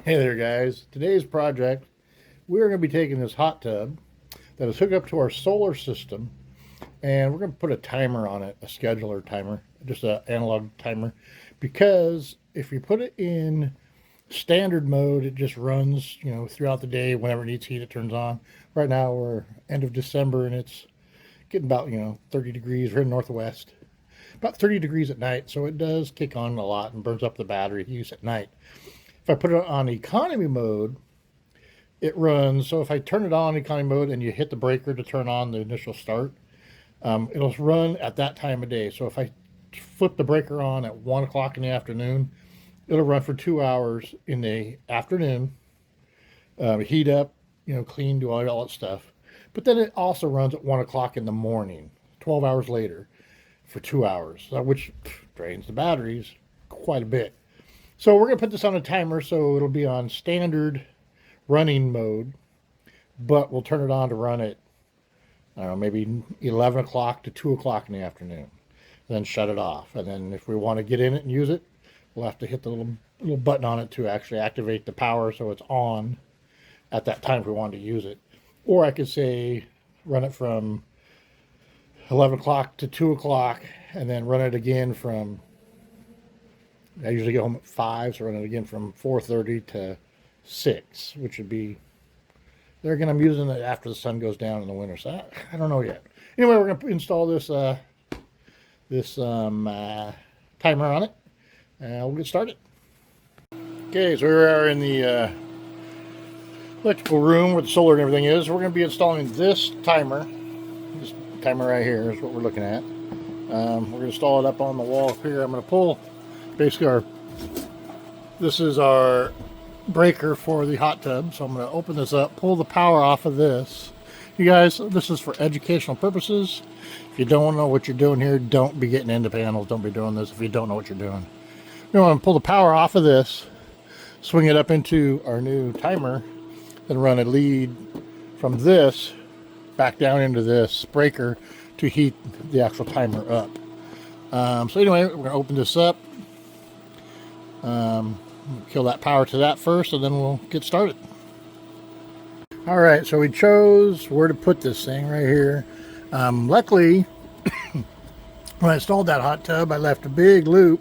Hey there guys, today's project we're going to be taking this hot tub that is hooked up to our solar system and we're going to put a timer on it, a scheduler timer, just an analog timer, because if you put it in standard mode it just runs, throughout the day. Whenever it needs heat it turns on. Right now we're end of December and it's getting about 30 degrees. We're in northwest, about 30 degrees at night, so it does kick on a lot and burns up the battery use at night. If I put it on economy mode, it runs. So if I turn it on economy mode and you hit the breaker to turn on the initial start, it'll run at that time of day. So if I flip the breaker on at 1 o'clock in the afternoon, it'll run for 2 hours in the afternoon, heat up, clean, do all that stuff. But then it also runs at 1 o'clock in the morning, 12 hours later, for 2 hours, which drains the batteries quite a bit. So we're going to put this on a timer, so it'll be on standard running mode, but we'll turn it on to run at, I don't know, maybe 11 o'clock to 2 o'clock in the afternoon. Then shut it off. And then if we want to get in it and use it, we'll have to hit the little button on it to actually activate the power so it's on at that time if we want to use it. Or I could say run it from 11 o'clock to 2 o'clock and then run it again from, I usually get home at 5, so run it again from 4:30 to 6, which would be, there again, I'm using it after the sun goes down in the winter, so I don't know yet. Anyway, we're going to install this timer on it, and we'll get started. Okay, so we are in the electrical room where the solar and everything is. We're going to be installing this timer. This timer right here is what we're looking at. We're going to install it up on the wall up here. I'm going to pull basically this is our breaker for the hot tub. So I'm going to open this up, pull the power off of this. You guys, this is for educational purposes. If you don't know what you're doing here, don't be getting into panels. Don't be doing this if you don't know what you're doing. You want to pull the power off of this, swing it up into our new timer, then run a lead from this back down into this breaker to heat the actual timer up. So anyway, we're going to open this up. Kill that power to that first, and then we'll get started. All right, so we chose where to put this thing right here. Luckily, when I installed that hot tub, I left a big loop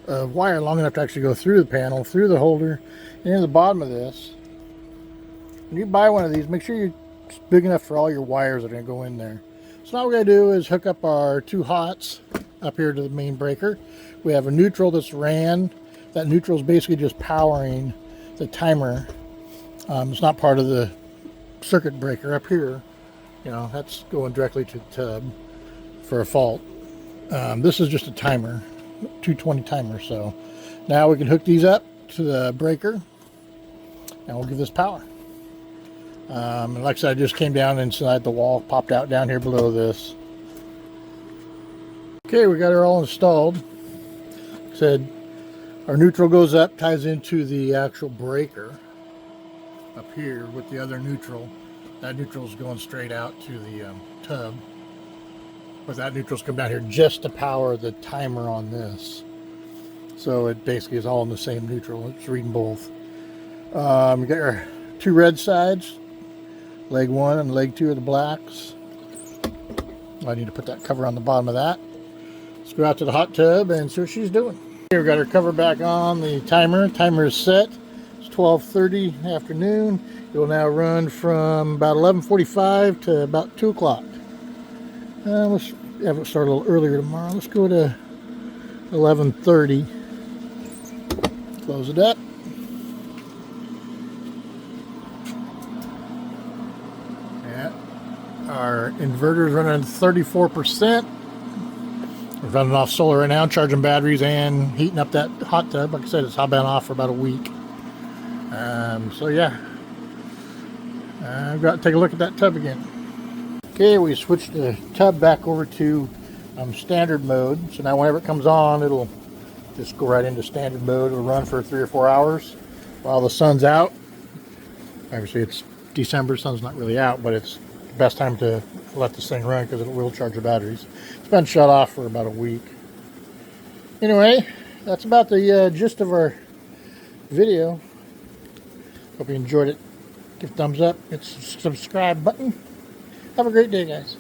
of wire long enough to actually go through the panel, through the holder, and in the bottom of this. When you buy one of these, make sure it's big enough for all your wires that are going to go in there. So now what we're going to do is hook up our two hots up here to the main breaker. We have a neutral that's ran. That neutral is basically just powering the timer. It's not part of the circuit breaker up here. That's going directly to the tub for a fault. This is just a timer, 220 timer. So now we can hook these up to the breaker and we'll give this power. And like I said, I just came down inside the wall, popped out down here below this. Okay, we got her all installed. Like I said, our neutral goes up, ties into the actual breaker up here with the other neutral. That neutral is going straight out to the tub. But that neutral's come down here just to power the timer on this. So it basically is all in the same neutral. It's reading both. We got our two red sides. Leg 1 and leg 2 are the blacks. I need to put that cover on the bottom of that. Let's go out to the hot tub and see what she's doing. Here we got her cover back on the timer. Timer is set. It's 12:30 afternoon. It will now run from about 11:45 to about 2 o'clock. Let's have it start a little earlier tomorrow. Let's go to 11:30. Close it up. Our inverter is running 34%. We're running off solar right now, charging batteries and heating up that hot tub. Like I said, it's been off for about a week. So yeah, I've got to take a look at that tub again. Okay, we switched the tub back over to standard mode. So now whenever it comes on, it'll just go right into standard mode. It'll run for 3 or 4 hours while the sun's out. Obviously it's December, sun's not really out, but it's best time to let this thing run because it will charge the batteries. It's been shut off for about a week. Anyway, that's about the gist of our video. Hope you enjoyed it. Give a thumbs up, hit the subscribe button. Have a great day, guys.